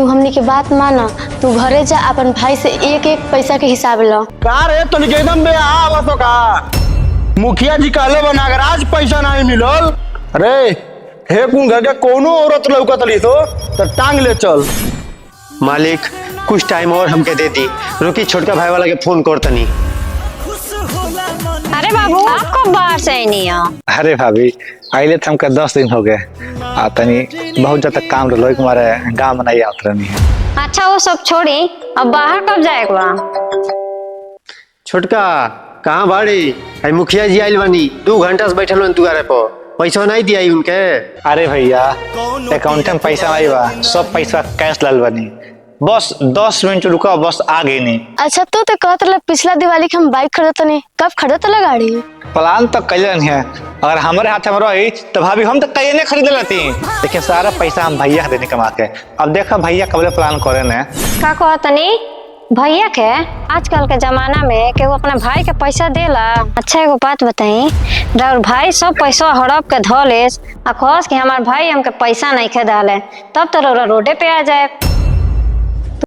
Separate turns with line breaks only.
तू हमनी के बात माना, तू घरे जा अपन भाई से एक एक पैसा के हिसाब लो।
का रे तो एकदम बेहाल तो का मुखिया जी कहले बना अगर आज पैसा नहीं मिलल रे हे कुन घर के कोनो औरत लौकत ली तो टांग ले चल।
मालिक कुछ टाइम और हमके दे दी, रुकी छोटका भाई वाला के फोन कर तनी।
अरे बाबू आपको बाहर से ही नहीं आ।
अरे भाभी आइले तो हमका 10 दिन हो गए आ तनी बहुत ज्यादा काम रहो हमारे गाँव में नहीं आत रहनी है।
अच्छा वो सब छोड़ी, अब बाहर कब जाएगा?
छोटका कहाँ बाड़ी? मुखिया जी आइल बानी, 2 घंटा से बैठल बन दुआरे पर, पैसा नहीं दिया उनके।
अरे भैया अकाउंट में पैसा नहीं बा, सब पैसा कैश लाल बनी, बस 10 मिनट रुका, बस आ गई नहीं।
अच्छा तू तो कहत रहा पिछला दिवाली के हम बाइक खरीदत नहीं, कब खरीदत ला गाड़ी?
प्लान तो कैलन है, अगर हमारे हाथ में रही तो भाभी हम तो कहीं नहीं खरीद लेती, लेकिन सारा पैसा हम भैया देने कमा के। अब देखा भैया कब प्लान करे न
का कहतनी भैया के आजकल के जमाना में के वो अपना भाई के पैसा देला। अच्छा एगो बात बताई, और भाई सब पैसा हड़प के धो ले आ कहस कि हमार भाई हमके पैसा नहीं खे डाले, तब तो रोडे पे आ जाए।